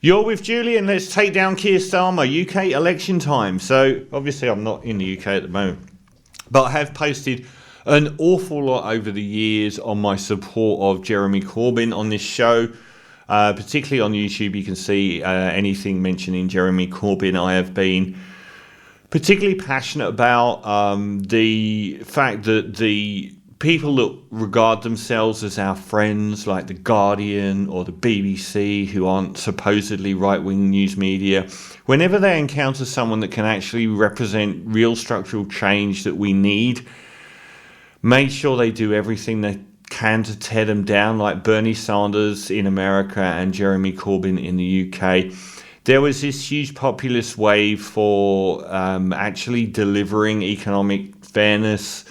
You're with Julian. Let's take down Keir Starmer. UK election time. So obviously I'm not in the UK at the moment, but I have posted an awful lot over the years on my support of Jeremy Corbyn on this show. Particularly on YouTube, you can see anything mentioning Jeremy Corbyn. I have been particularly passionate about the fact that the people that regard themselves as our friends, like The Guardian or the BBC, who aren't supposedly right-wing news media, whenever they encounter someone that can actually represent real structural change that we need, make sure they do everything they can to tear them down, like Bernie Sanders in America and Jeremy Corbyn in the UK. There was this huge populist wave for actually delivering economic fairness,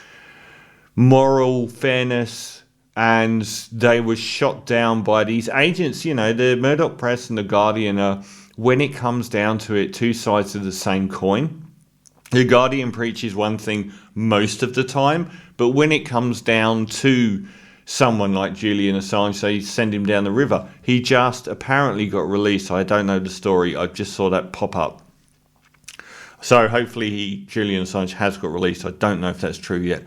moral fairness, and they were shot down by these agents. You know, the Murdoch Press and The Guardian are, when it comes down to it, two sides of the same coin. The Guardian preaches one thing most of the time, but when it comes down to someone like Julian Assange, they send him down the river. He just apparently got released. I don't know the story. I just saw that pop up. So hopefully Julian Assange has got released. I don't know if that's true yet.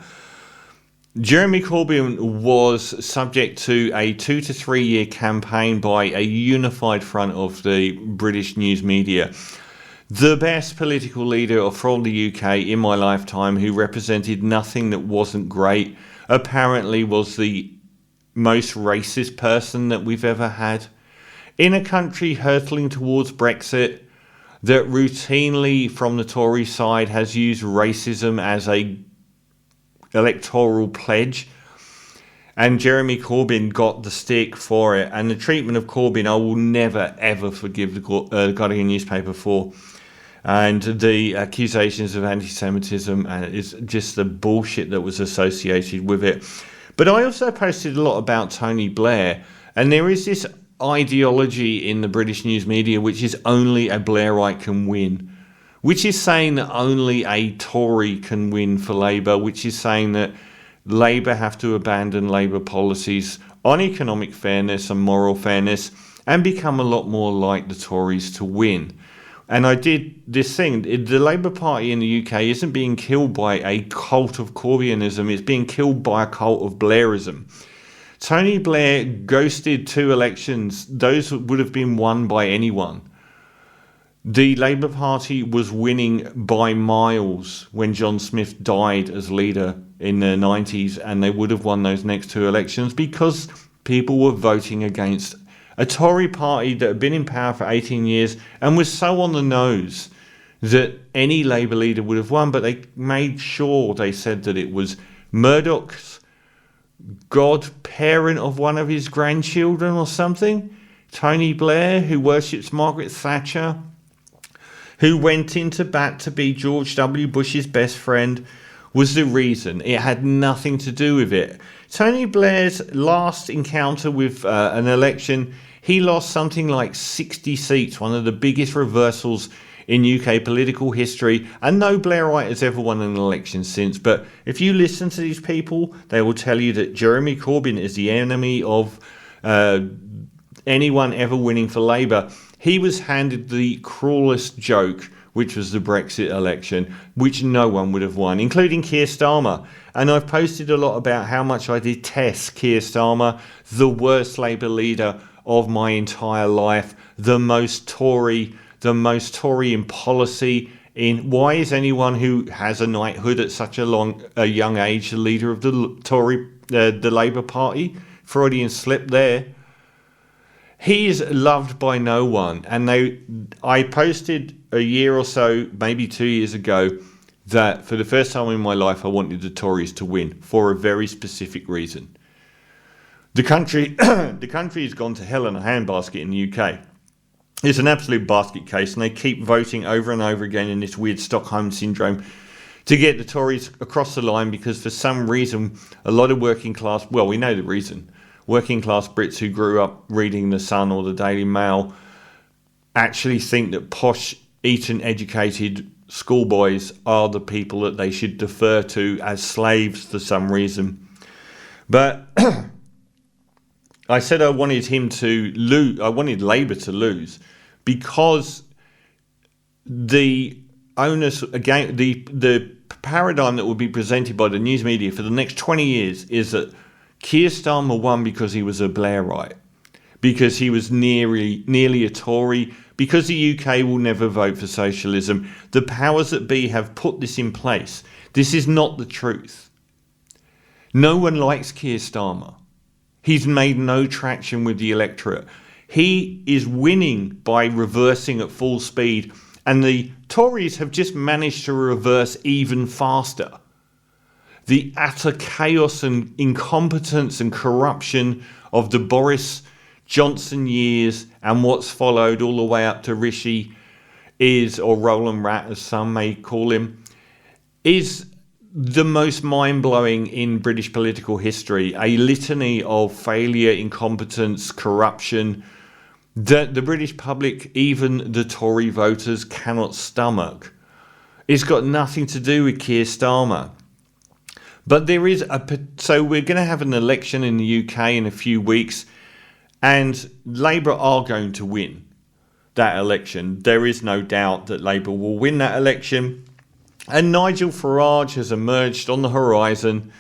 Jeremy Corbyn was subject to a 2 to 3 year campaign by a unified front of the British news media. The best political leader from the UK in my lifetime, who represented nothing that wasn't great, apparently was the most racist person that we've ever had. In a country hurtling towards Brexit, that routinely from the Tory side has used racism as a electoral pledge, and Jeremy Corbyn got the stick for it. And the treatment of Corbyn I will never ever forgive the Guardian newspaper for, and the accusations of anti-Semitism, and it's just the bullshit that was associated with it. But I also posted a lot about Tony Blair, and there is this ideology in the British news media which is only a Blairite can win, which is saying that only a Tory can win for Labour, which is saying that Labour have to abandon Labour policies on economic fairness and moral fairness and become a lot more like the Tories to win. And I did this thing. The Labour Party in the UK isn't being killed by a cult of Corbyanism, it's being killed by a cult of Blairism. Tony Blair ghosted 2 elections. Those would have been won by anyone. The Labour Party was winning by miles when John Smith died as leader in the 90s, and they would have won those next 2 elections because people were voting against a Tory party that had been in power for 18 years and was so on the nose that any Labour leader would have won, but they made sure they said that it was Murdoch's godparent of one of his grandchildren or something, Tony Blair, who worships Margaret Thatcher, who went into bat to be George W. Bush's best friend, was the reason. It had nothing to do with it. Tony Blair's last encounter with an election, he lost something like 60 seats, one of the biggest reversals in UK political history, and no Blairite has ever won an election since. But if you listen to these people, they will tell you that Jeremy Corbyn is the enemy of anyone ever winning for Labour. He was handed the cruelest joke, which was the Brexit election, which no one would have won, including Keir Starmer. And I've posted a lot about how much I detest Keir Starmer, the worst Labour leader of my entire life, the most Tory in policy. Why is anyone who has a knighthood at such a young age the leader of the Labour Party? Freudian slip there. He is loved by no one, and I posted a year or so, maybe 2 years ago, that for the first time in my life I wanted the Tories to win for a very specific reason. The country has gone to hell in a handbasket in the UK. It's an absolute basket case, and they keep voting over and over again in this weird Stockholm syndrome to get the Tories across the line, because for some reason a lot of working class, well, we know the reason, working class Brits who grew up reading The Sun or the Daily Mail actually think that posh, Eton educated schoolboys are the people that they should defer to as slaves for some reason. But I said I wanted him to lose. I wanted Labour to lose because the onus again, the paradigm that will be presented by the news media for the next 20 years is that Keir Starmer won because he was a Blairite, because he was nearly a Tory, because the UK will never vote for socialism. The powers that be have put this in place. This is not the truth. No one likes Keir Starmer. He's made no traction with the electorate. He is winning by reversing at full speed, and the Tories have just managed to reverse even faster. The utter chaos and incompetence and corruption of the Boris Johnson years and what's followed all the way up to Rishi or Roland Rat, as some may call him, is the most mind-blowing in British political history. A litany of failure, incompetence, corruption that the British public, even the Tory voters, cannot stomach. It's got nothing to do with Keir Starmer. But so we're going to have an election in the UK in a few weeks, and Labour are going to win that election. There is no doubt that Labour will win that election. And Nigel Farage has emerged on the horizon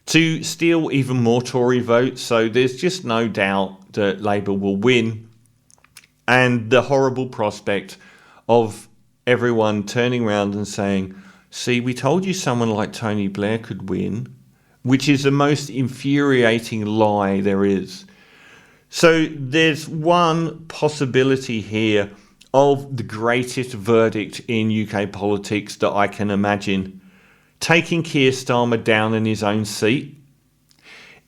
to steal even more Tory votes. So there's just no doubt that Labour will win. And the horrible prospect of everyone turning around and saying, see, we told you someone like Tony Blair could win, which is the most infuriating lie there is. So there's one possibility here of the greatest verdict in UK politics that I can imagine, taking Keir Starmer down in his own seat.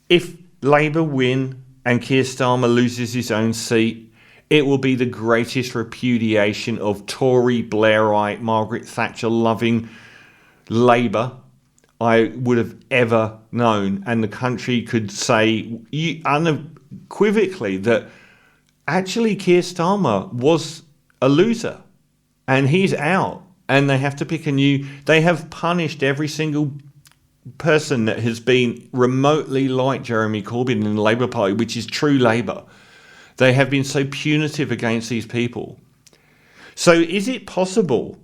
If Labour win and Keir Starmer loses his own seat, it will be the greatest repudiation of Tory, Blairite, Margaret Thatcher loving Labour I would have ever known. And the country could say unequivocally that actually Keir Starmer was a loser and he's out, and they have to pick they have punished every single person that has been remotely like Jeremy Corbyn in the Labour Party, which is true Labour. They have been so punitive against these people. So is it possible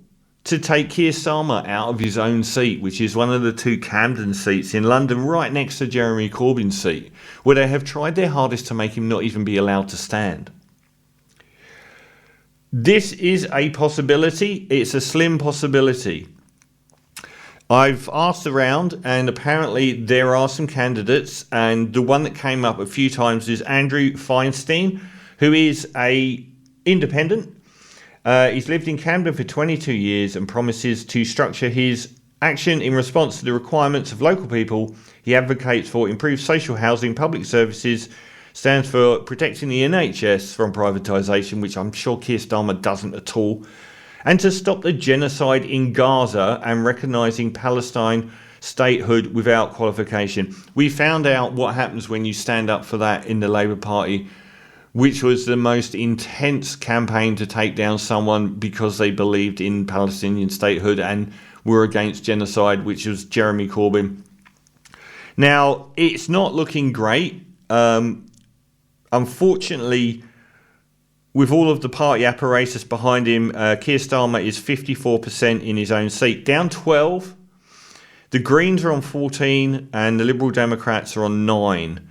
to take Keir Starmer out of his own seat, which is one of the two Camden seats in London, right next to Jeremy Corbyn's seat, where they have tried their hardest to make him not even be allowed to stand? This is a possibility. It's a slim possibility. I've asked around, and apparently there are some candidates, and the one that came up a few times is Andrew Feinstein, who is a independent. He's lived in Camden for 22 years and promises to structure his action in response to the requirements of local people. He advocates for improved social housing, public services, stands for protecting the NHS from privatisation, which I'm sure Keir Starmer doesn't at all, and to stop the genocide in Gaza and recognising Palestine statehood without qualification. We found out what happens when you stand up for that in the Labour Party, which was the most intense campaign to take down someone because they believed in Palestinian statehood and were against genocide, which was Jeremy Corbyn. Now, it's not looking great. Unfortunately, with all of the party apparatus behind him, Keir Starmer is 54% in his own seat, down 12. The Greens are on 14 and the Liberal Democrats are on 9.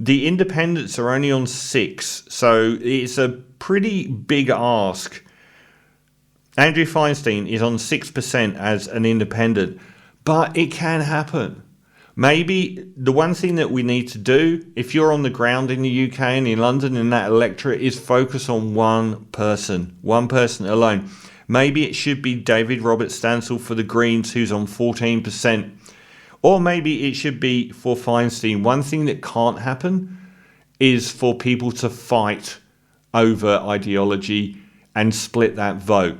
The Independents are only on 6, so it's a pretty big ask. Andrew Feinstein is on 6% as an independent, but it can happen. Maybe the one thing that we need to do, if you're on the ground in the UK and in London in that electorate, is focus on one person alone. Maybe it should be David Robert Stansell for the Greens, who's on 14%. Or maybe it should be for Feinstein. One thing that can't happen is for people to fight over ideology and split that vote.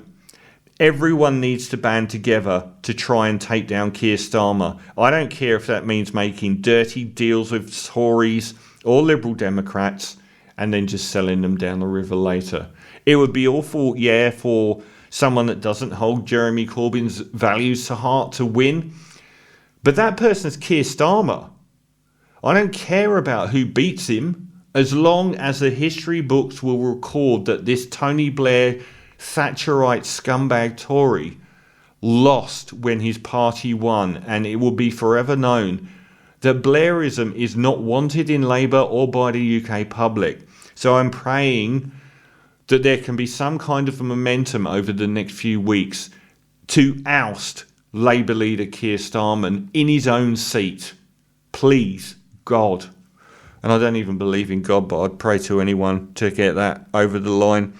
Everyone needs to band together to try and take down Keir Starmer. I don't care if that means making dirty deals with Tories or Liberal Democrats and then just selling them down the river later. It would be awful, for someone that doesn't hold Jeremy Corbyn's values to heart to win. But that person's Keir Starmer. I don't care about who beats him. as long as the history books will record that this Tony Blair Thatcherite scumbag Tory lost when his party won, and it will be forever known that Blairism is not wanted in Labour or by the UK public. So I'm praying that there can be some kind of momentum over the next few weeks to oust Labour leader Keir Starmer in his own seat. Please, God. And I don't even believe in God, but I'd pray to anyone to get that over the line.